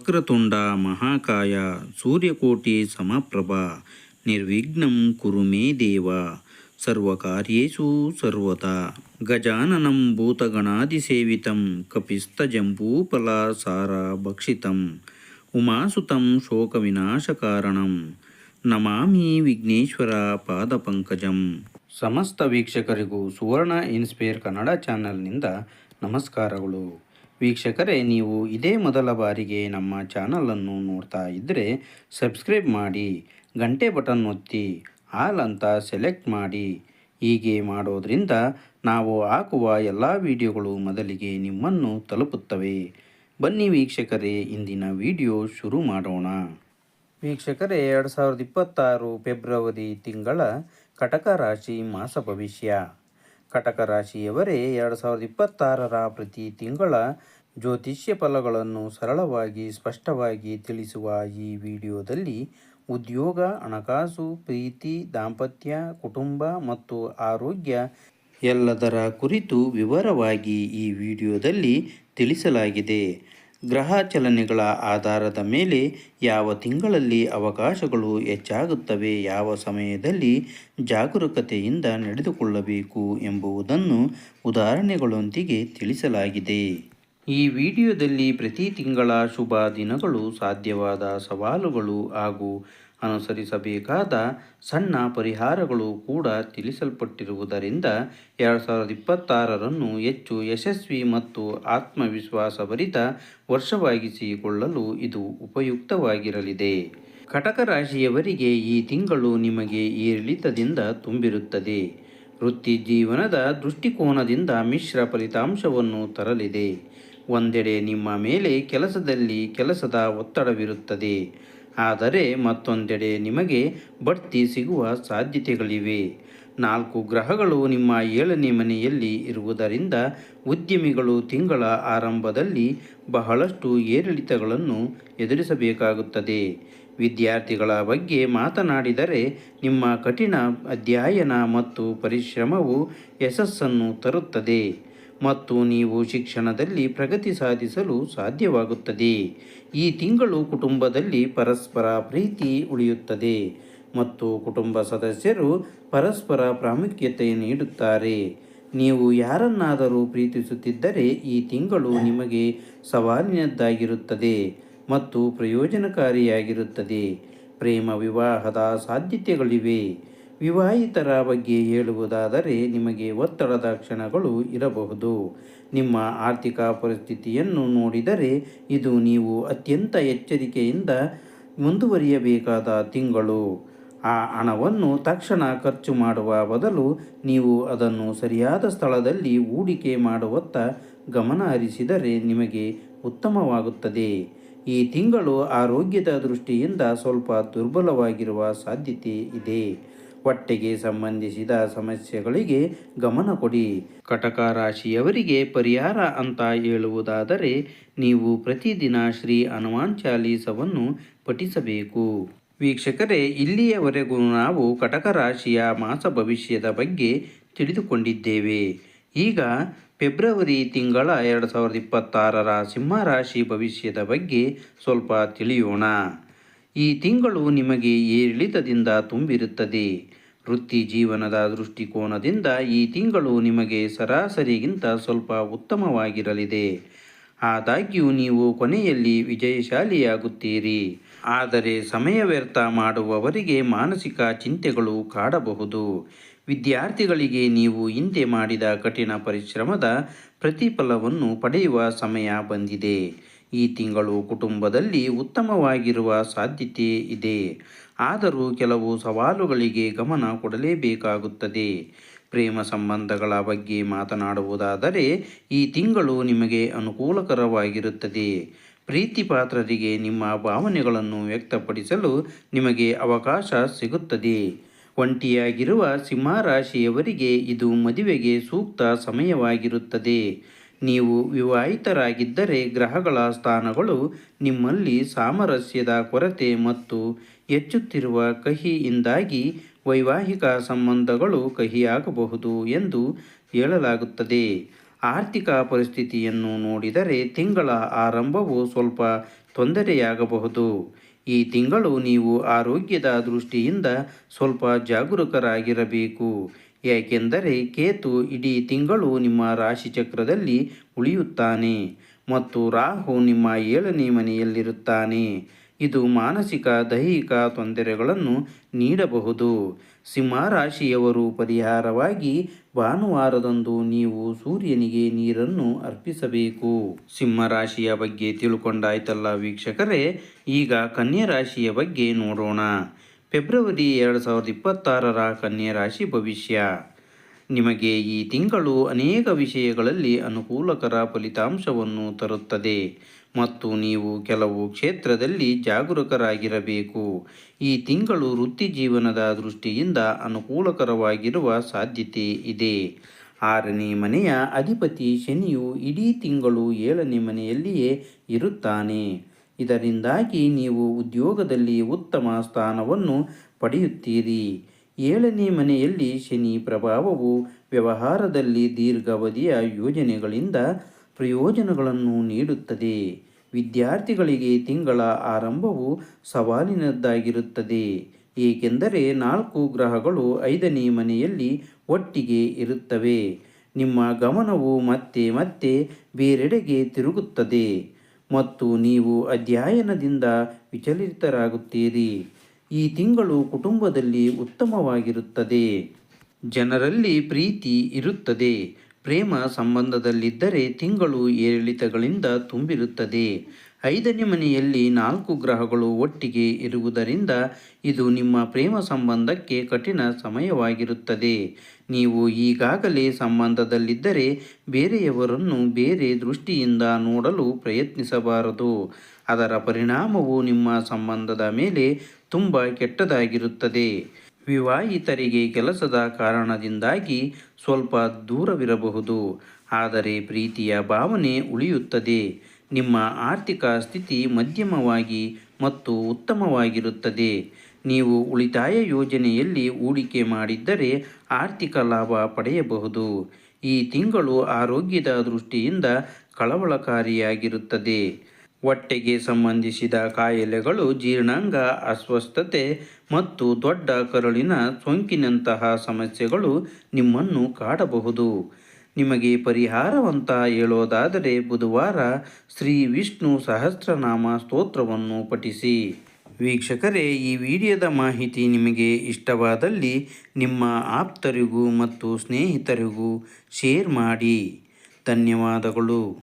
ವಕ್ರತುಂಡ ಮಹಾಕಾಯ ಸೂರ್ಯಕೋಟಿ ಸಮಪ್ರಭ ನಿರ್ವಿಘ್ನಂ ಕುರು ಮೇ ದೇವ ಸರ್ವಕಾರ್ಯೇಷು ಸರ್ವತಾ. ಗಜಾನನಂ ಭೂತಗಣಾದಿಸೇವಿತಂ ಕಪಿಸ್ತಜಂಬೂಫಲಸಾರ ಭಕ್ಷಿತಂ ಉಮಾಸುತಂ ಶೋಕವಿನಾಶಕಾರಣಂ ನಮಾಮಿ ವಿಘ್ನೇಶ್ವರ ಪಾದಪಂಕಜಂ. ಸಮಸ್ತ ವೀಕ್ಷಕರಿಗೂ ಸುವರ್ಣ ಇನ್ಸ್ಪೈರ್ ಕನ್ನಡ ಚಾನಲ್ನಿಂದ ನಮಸ್ಕಾರಗಳು. ವೀಕ್ಷಕರೇ, ನೀವು ಇದೇ ಮೊದಲ ಬಾರಿಗೆ ನಮ್ಮ ಚಾನಲನ್ನು ನೋಡ್ತಾ ಇದ್ದರೆ ಸಬ್ಸ್ಕ್ರೈಬ್ ಮಾಡಿ, ಗಂಟೆ ಬಟನ್ ಒತ್ತಿ ಆಲ್ ಅಂತ ಸೆಲೆಕ್ಟ್ ಮಾಡಿ. ಹೀಗೆ ಮಾಡೋದ್ರಿಂದ ನಾವು ಹಾಕುವ ಎಲ್ಲ ವಿಡಿಯೋಗಳು ಮೊದಲಿಗೆ ನಿಮ್ಮನ್ನು ತಲುಪುತ್ತವೆ. ಬನ್ನಿ ವೀಕ್ಷಕರೇ, ಇಂದಿನ ವಿಡಿಯೋ ಶುರು ಮಾಡೋಣ. ವೀಕ್ಷಕರೇ, 2026 ಫೆಬ್ರವರಿ ತಿಂಗಳ ಕಟಕ ರಾಶಿ ಮಾಸ ಭವಿಷ್ಯ. ಕಟಕ ರಾಶಿಯವರೇ 2026 ಪ್ರತಿ ತಿಂಗಳ ಜ್ಯೋತಿಷ್ಯ ಫಲಗಳನ್ನು ಸರಳವಾಗಿ ಸ್ಪಷ್ಟವಾಗಿ ತಿಳಿಸುವ ಈ ವಿಡಿಯೋದಲ್ಲಿ ಉದ್ಯೋಗ, ಹಣಕಾಸು, ಪ್ರೀತಿ, ದಾಂಪತ್ಯ, ಕುಟುಂಬ ಮತ್ತು ಆರೋಗ್ಯ ಎಲ್ಲದರ ಕುರಿತು ವಿವರವಾಗಿ ಈ ವಿಡಿಯೋದಲ್ಲಿ ತಿಳಿಸಲಾಗಿದೆ. ಗ್ರಹ ಚಲನೆಗಳ ಆಧಾರದ ಮೇಲೆ ಯಾವ ತಿಂಗಳಲ್ಲಿ ಅವಕಾಶಗಳು ಹೆಚ್ಚಾಗುತ್ತವೆ, ಯಾವ ಸಮಯದಲ್ಲಿ ಜಾಗರೂಕತೆಯಿಂದ ನಡೆದುಕೊಳ್ಳಬೇಕು ಎಂಬುದನ್ನು ಉದಾಹರಣೆಗಳೊಂದಿಗೆ ತಿಳಿಸಲಾಗಿದೆ. ಈ ವಿಡಿಯೋದಲ್ಲಿ ಪ್ರತಿ ತಿಂಗಳ ಶುಭ ದಿನಗಳು, ಸಾಧ್ಯವಾದ ಸವಾಲುಗಳು ಹಾಗೂ ಅನುಸರಿಸಬೇಕಾದ ಸಣ್ಣ ಪರಿಹಾರಗಳು ಕೂಡ ತಿಳಿಸಲ್ಪಟ್ಟಿರುವುದರಿಂದ 2026 ಹೆಚ್ಚು ಯಶಸ್ವಿ ಮತ್ತು ಆತ್ಮವಿಶ್ವಾಸಭರಿತ ವರ್ಷವಾಗಿಸಿಕೊಳ್ಳಲು ಇದು ಉಪಯುಕ್ತವಾಗಿರಲಿದೆ. ಕಟಕ ರಾಶಿಯವರಿಗೆ ಈ ತಿಂಗಳು ನಿಮಗೆ ಏರಿಳಿತದಿಂದ ತುಂಬಿರುತ್ತದೆ. ವೃತ್ತಿ ಜೀವನದ ದೃಷ್ಟಿಕೋನದಿಂದ ಮಿಶ್ರ ಫಲಿತಾಂಶವನ್ನು ತರಲಿದೆ. ಒಂದೆಡೆ ನಿಮ್ಮ ಮೇಲೆ ಕೆಲಸದ ಒತ್ತಡವಿರುತ್ತದೆ, ಆದರೆ ಮತ್ತೊಂದೆಡೆ ನಿಮಗೆ ಬಡ್ತಿ ಸಿಗುವ ಸಾಧ್ಯತೆಗಳಿವೆ. 4 ಗ್ರಹಗಳು ನಿಮ್ಮ 7ನೇ ಮನೆಯಲ್ಲಿ ಇರುವುದರಿಂದ ಉದ್ಯಮಿಗಳು ತಿಂಗಳ ಆರಂಭದಲ್ಲಿ ಬಹಳಷ್ಟು ಏರಿಳಿತಗಳನ್ನು ಎದುರಿಸಬೇಕಾಗುತ್ತದೆ. ವಿದ್ಯಾರ್ಥಿಗಳ ಬಗ್ಗೆ ಮಾತನಾಡಿದರೆ, ನಿಮ್ಮ ಕಠಿಣ ಅಧ್ಯಯನ ಮತ್ತು ಪರಿಶ್ರಮವು ಯಶಸ್ಸನ್ನು ತರುತ್ತದೆ ಮತ್ತು ನೀವು ಶಿಕ್ಷಣದಲ್ಲಿ ಪ್ರಗತಿ ಸಾಧಿಸಲು ಸಾಧ್ಯವಾಗುತ್ತದೆ. ಈ ತಿಂಗಳು ಕುಟುಂಬದಲ್ಲಿ ಪರಸ್ಪರ ಪ್ರೀತಿ ಉಳಿಯುತ್ತದೆ ಮತ್ತು ಕುಟುಂಬ ಸದಸ್ಯರು ಪರಸ್ಪರ ಪ್ರಾಮುಖ್ಯತೆ ನೀಡುತ್ತಾರೆ. ನೀವು ಯಾರನ್ನಾದರೂ ಪ್ರೀತಿಸುತ್ತಿದ್ದರೆ ಈ ತಿಂಗಳು ನಿಮಗೆ ಸವಾಲಿನದ್ದಾಗಿರುತ್ತದೆ ಮತ್ತು ಪ್ರಯೋಜನಕಾರಿಯಾಗಿರುತ್ತದೆ. ಪ್ರೇಮ ವಿವಾಹದ ಸಾಧ್ಯತೆಗಳಿವೆ. ವಿವಾಹಿತರ ಬಗ್ಗೆ ಹೇಳುವುದಾದರೆ, ನಿಮಗೆ ಒತ್ತಡದ ಕ್ಷಣಗಳು ಇರಬಹುದು. ನಿಮ್ಮ ಆರ್ಥಿಕ ಪರಿಸ್ಥಿತಿಯನ್ನು ನೋಡಿದರೆ ಇದು ನೀವು ಅತ್ಯಂತ ಎಚ್ಚರಿಕೆಯಿಂದ ಮುಂದುವರಿಯಬೇಕಾದ ತಿಂಗಳು. ಆ ಹಣವನ್ನು ತಕ್ಷಣ ಖರ್ಚು ಮಾಡುವ ಬದಲು ನೀವು ಅದನ್ನು ಸರಿಯಾದ ಸ್ಥಳದಲ್ಲಿ ಹೂಡಿಕೆ ಮಾಡುವತ್ತ ಗಮನ ಹರಿಸಿದರೆ ನಿಮಗೆ ಉತ್ತಮವಾಗುತ್ತದೆ. ಈ ತಿಂಗಳು ಆರೋಗ್ಯದ ದೃಷ್ಟಿಯಿಂದ ಸ್ವಲ್ಪ ದುರ್ಬಲವಾಗಿರುವ ಸಾಧ್ಯತೆ ಇದೆ. ಹೊಟ್ಟೆಗೆ ಸಂಬಂಧಿಸಿದ ಸಮಸ್ಯೆಗಳಿಗೆ ಗಮನ ಕೊಡಿ. ಕಟಕ ರಾಶಿಯವರಿಗೆ ಪರಿಹಾರ ಅಂತ ಹೇಳುವುದಾದರೆ, ನೀವು ಪ್ರತಿದಿನ ಶ್ರೀ ಹನುಮಾನ್ ಚಾಲೀಸವನ್ನು ಪಠಿಸಬೇಕು. ವೀಕ್ಷಕರೇ, ಇಲ್ಲಿಯವರೆಗೂ ನಾವು ಕಟಕ ರಾಶಿಯ ಮಾಸ ಭವಿಷ್ಯದ ಬಗ್ಗೆ ತಿಳಿದುಕೊಂಡಿದ್ದೇವೆ. ಈಗ ಫೆಬ್ರವರಿ ತಿಂಗಳ 2026 ಸಿಂಹ ರಾಶಿ ಭವಿಷ್ಯದ ಬಗ್ಗೆ ಸ್ವಲ್ಪ ತಿಳಿಯೋಣ. ಈ ತಿಂಗಳು ನಿಮಗೆ ಏರಿಳಿತದಿಂದ ತುಂಬಿರುತ್ತದೆ. ವೃತ್ತಿ ಜೀವನದ ದೃಷ್ಟಿಕೋನದಿಂದ ಈ ತಿಂಗಳು ನಿಮಗೆ ಸರಾಸರಿಗಿಂತ ಸ್ವಲ್ಪ ಉತ್ತಮವಾಗಿರಲಿದೆ. ಆದಾಗ್ಯೂ ನೀವು ಕೊನೆಯಲ್ಲಿ ವಿಜಯಶಾಲಿಯಾಗುತ್ತೀರಿ. ಆದರೆ ಸಮಯ ವ್ಯರ್ಥ ಮಾಡುವವರಿಗೆ ಮಾನಸಿಕ ಚಿಂತೆಗಳು ಕಾಡಬಹುದು. ವಿದ್ಯಾರ್ಥಿಗಳಿಗೆ ನೀವು ಹಿಂದೆ ಮಾಡಿದ ಕಠಿಣ ಪರಿಶ್ರಮದ ಪ್ರತಿಫಲವನ್ನು ಪಡೆಯುವ ಸಮಯ ಬಂದಿದೆ. ಈ ತಿಂಗಳು ಕುಟುಂಬದಲ್ಲಿ ಉತ್ತಮವಾಗಿರುವ ಸಾಧ್ಯತೆ ಇದೆ, ಆದರೂ ಕೆಲವು ಸವಾಲುಗಳಿಗೆ ಗಮನ ಕೊಡಲೇಬೇಕಾಗುತ್ತದೆ. ಪ್ರೇಮ ಸಂಬಂಧಗಳ ಬಗ್ಗೆ ಮಾತನಾಡುವುದಾದರೆ, ಈ ತಿಂಗಳು ನಿಮಗೆ ಅನುಕೂಲಕರವಾಗಿರುತ್ತದೆ. ಪ್ರೀತಿ ಪಾತ್ರರಿಗೆ ನಿಮ್ಮ ಭಾವನೆಗಳನ್ನು ವ್ಯಕ್ತಪಡಿಸಲು ನಿಮಗೆ ಅವಕಾಶ ಸಿಗುತ್ತದೆ. ಒಂಟಿಯಾಗಿರುವ ಸಿಂಹ ರಾಶಿಯವರಿಗೆ ಇದು ಮದುವೆಗೆ ಸೂಕ್ತ ಸಮಯವಾಗಿರುತ್ತದೆ. ನೀವು ವಿವಾಹಿತರಾಗಿದ್ದರೆ ಗ್ರಹಗಳ ಸ್ಥಾನಗಳು ನಿಮ್ಮಲ್ಲಿ ಸಾಮರಸ್ಯದ ಕೊರತೆ ಮತ್ತು ಹೆಚ್ಚುತ್ತಿರುವ ಕಹಿಯಿಂದಾಗಿ ವೈವಾಹಿಕ ಸಂಬಂಧಗಳು ಕಹಿಯಾಗಬಹುದು ಎಂದು ಹೇಳಲಾಗುತ್ತದೆ. ಆರ್ಥಿಕ ಪರಿಸ್ಥಿತಿಯನ್ನು ನೋಡಿದರೆ ತಿಂಗಳ ಆರಂಭವು ಸ್ವಲ್ಪ ತೊಂದರೆಯಾಗಬಹುದು. ಈ ತಿಂಗಳು ನೀವು ಆರೋಗ್ಯದ ದೃಷ್ಟಿಯಿಂದ ಸ್ವಲ್ಪ ಜಾಗರೂಕರಾಗಿರಬೇಕು. ಏಕೆಂದರೆ ಕೇತು ಇಡೀ ತಿಂಗಳು ನಿಮ್ಮ ರಾಶಿಚಕ್ರದಲ್ಲಿ ಉಳಿಯುತ್ತಾನೆ ಮತ್ತು ರಾಹು ನಿಮ್ಮ 7ನೇ ಮನೆಯಲ್ಲಿರುತ್ತಾನೆ. ಇದು ಮಾನಸಿಕ ದೈಹಿಕ ತೊಂದರೆಗಳನ್ನು ನೀಡಬಹುದು. ಸಿಂಹರಾಶಿಯವರು ಪರಿಹಾರವಾಗಿ ಭಾನುವಾರದಂದು ನೀವು ಸೂರ್ಯನಿಗೆ ನೀರನ್ನು ಅರ್ಪಿಸಬೇಕು. ಸಿಂಹರಾಶಿಯ ಬಗ್ಗೆ ತಿಳ್ಕೊಂಡಾಯ್ತಲ್ಲ ವೀಕ್ಷಕರೇ. ಈಗ ಕನ್ಯಾ ರಾಶಿಯ ಬಗ್ಗೆ ನೋಡೋಣ. ಫೆಬ್ರವರಿ 2026 ಕನ್ಯಾ ರಾಶಿ ಭವಿಷ್ಯ. ನಿಮಗೆ ಈ ತಿಂಗಳು ಅನೇಕ ವಿಷಯಗಳಲ್ಲಿ ಅನುಕೂಲಕರ ಫಲಿತಾಂಶವನ್ನು ತರುತ್ತದೆ ಮತ್ತು ನೀವು ಕೆಲವು ಕ್ಷೇತ್ರದಲ್ಲಿ ಜಾಗರೂಕರಾಗಿರಬೇಕು. ಈ ತಿಂಗಳು ವೃತ್ತಿ ಜೀವನದ ದೃಷ್ಟಿಯಿಂದ ಅನುಕೂಲಕರವಾಗಿರುವ ಸಾಧ್ಯತೆ ಇದೆ. 6ನೇ ಮನೆಯ ಅಧಿಪತಿ ಶನಿಯು ಇಡೀ ತಿಂಗಳು 7ನೇ ಮನೆಯಲ್ಲಿಯೇ ಇರುತ್ತಾನೆ. ಇದರಿಂದಾಗಿ ನೀವು ಉದ್ಯೋಗದಲ್ಲಿ ಉತ್ತಮ ಸ್ಥಾನವನ್ನು ಪಡೆಯುತ್ತೀರಿ. 7ನೇ ಮನೆಯಲ್ಲಿ ಶನಿ ಪ್ರಭಾವವು ವ್ಯವಹಾರದಲ್ಲಿ ದೀರ್ಘಾವಧಿಯ ಯೋಜನೆಗಳಿಂದ ಪ್ರಯೋಜನಗಳನ್ನು ನೀಡುತ್ತದೆ. ವಿದ್ಯಾರ್ಥಿಗಳಿಗೆ ತಿಂಗಳ ಆರಂಭವು ಸವಾಲಿನದ್ದಾಗಿರುತ್ತದೆ, ಏಕೆಂದರೆ 4 ಗ್ರಹಗಳು 5ನೇ ಮನೆಯಲ್ಲಿ ಒಟ್ಟಿಗೆ ಇರುತ್ತವೆ. ನಿಮ್ಮ ಗಮನವು ಮತ್ತೆ ಮತ್ತೆ ಬೇರೆಡೆಗೆ ತಿರುಗುತ್ತದೆ ಮತ್ತು ನೀವು ಅಧ್ಯಯನದಿಂದ ವಿಚಲಿತರಾಗುತ್ತೀರಿ. ಈ ತಿಂಗಳು ಕುಟುಂಬದಲ್ಲಿ ಉತ್ತಮವಾಗಿರುತ್ತದೆ. ಜನರಲ್ಲಿ ಪ್ರೀತಿ ಇರುತ್ತದೆ. ಪ್ರೇಮ ಸಂಬಂಧದಲ್ಲಿದ್ದರೆ ತಿಂಗಳು ಏರಿಳಿತಗಳಿಂದ ತುಂಬಿರುತ್ತದೆ. 5ನೇ ಮನೆಯಲ್ಲಿ 4 ಗ್ರಹಗಳು ಒಟ್ಟಿಗೆ ಇರುವುದರಿಂದ ಇದು ನಿಮ್ಮ ಪ್ರೇಮ ಸಂಬಂಧಕ್ಕೆ ಕಠಿಣ ಸಮಯವಾಗಿರುತ್ತದೆ. ನೀವು ಈಗಾಗಲೇ ಸಂಬಂಧದಲ್ಲಿದ್ದರೆ ಬೇರೆಯವರನ್ನು ಬೇರೆ ದೃಷ್ಟಿಯಿಂದ ನೋಡಲು ಪ್ರಯತ್ನಿಸಬಾರದು. ಅದರ ಪರಿಣಾಮವು ನಿಮ್ಮ ಸಂಬಂಧದ ಮೇಲೆ ತುಂಬ ಕೆಟ್ಟದಾಗಿರುತ್ತದೆ. ವಿವಾಹಿತರಿಗೆ ಕೆಲಸದ ಕಾರಣದಿಂದಾಗಿ ಸ್ವಲ್ಪ ದೂರವಿರಬಹುದು, ಆದರೆ ಪ್ರೀತಿಯ ಭಾವನೆ ಉಳಿಯುತ್ತದೆ. ನಿಮ್ಮ ಆರ್ಥಿಕ ಸ್ಥಿತಿ ಮಧ್ಯಮವಾಗಿ ಮತ್ತು ಉತ್ತಮವಾಗಿರುತ್ತದೆ. ನೀವು ಉಳಿತಾಯ ಯೋಜನೆಯಲ್ಲಿ ಹೂಡಿಕೆ ಮಾಡಿದ್ದರೆ ಆರ್ಥಿಕ ಲಾಭ ಪಡೆಯಬಹುದು. ಈ ತಿಂಗಳು ಆರೋಗ್ಯದ ದೃಷ್ಟಿಯಿಂದ ಕಳವಳಕಾರಿಯಾಗಿರುತ್ತದೆ. ಹೊಟ್ಟೆಗೆ ಸಂಬಂಧಿಸಿದ ಕಾಯಿಲೆಗಳು, ಜೀರ್ಣಾಂಗ ಅಸ್ವಸ್ಥತೆ ಮತ್ತು ದೊಡ್ಡ ಕರುಳಿನ ಸೋಂಕಿನಂತಹ ಸಮಸ್ಯೆಗಳು ನಿಮ್ಮನ್ನು ಕಾಡಬಹುದು. ನಿಮಗೆ ಪರಿಹಾರವಂತ ಹೇಳೋದಾದರೆ ಬುಧವಾರ ಶ್ರೀ ವಿಷ್ಣು ಸಹಸ್ರನಾಮ ಸ್ತೋತ್ರವನ್ನು ಪಠಿಸಿ. ವೀಕ್ಷಕರೇ, ಈ ವಿಡಿಯೋದ ಮಾಹಿತಿ ನಿಮಗೆ ಇಷ್ಟವಾದಲ್ಲಿ ನಿಮ್ಮ ಆಪ್ತರಿಗೂ ಮತ್ತು ಸ್ನೇಹಿತರಿಗೂ ಶೇರ್ ಮಾಡಿ. ಧನ್ಯವಾದಗಳು.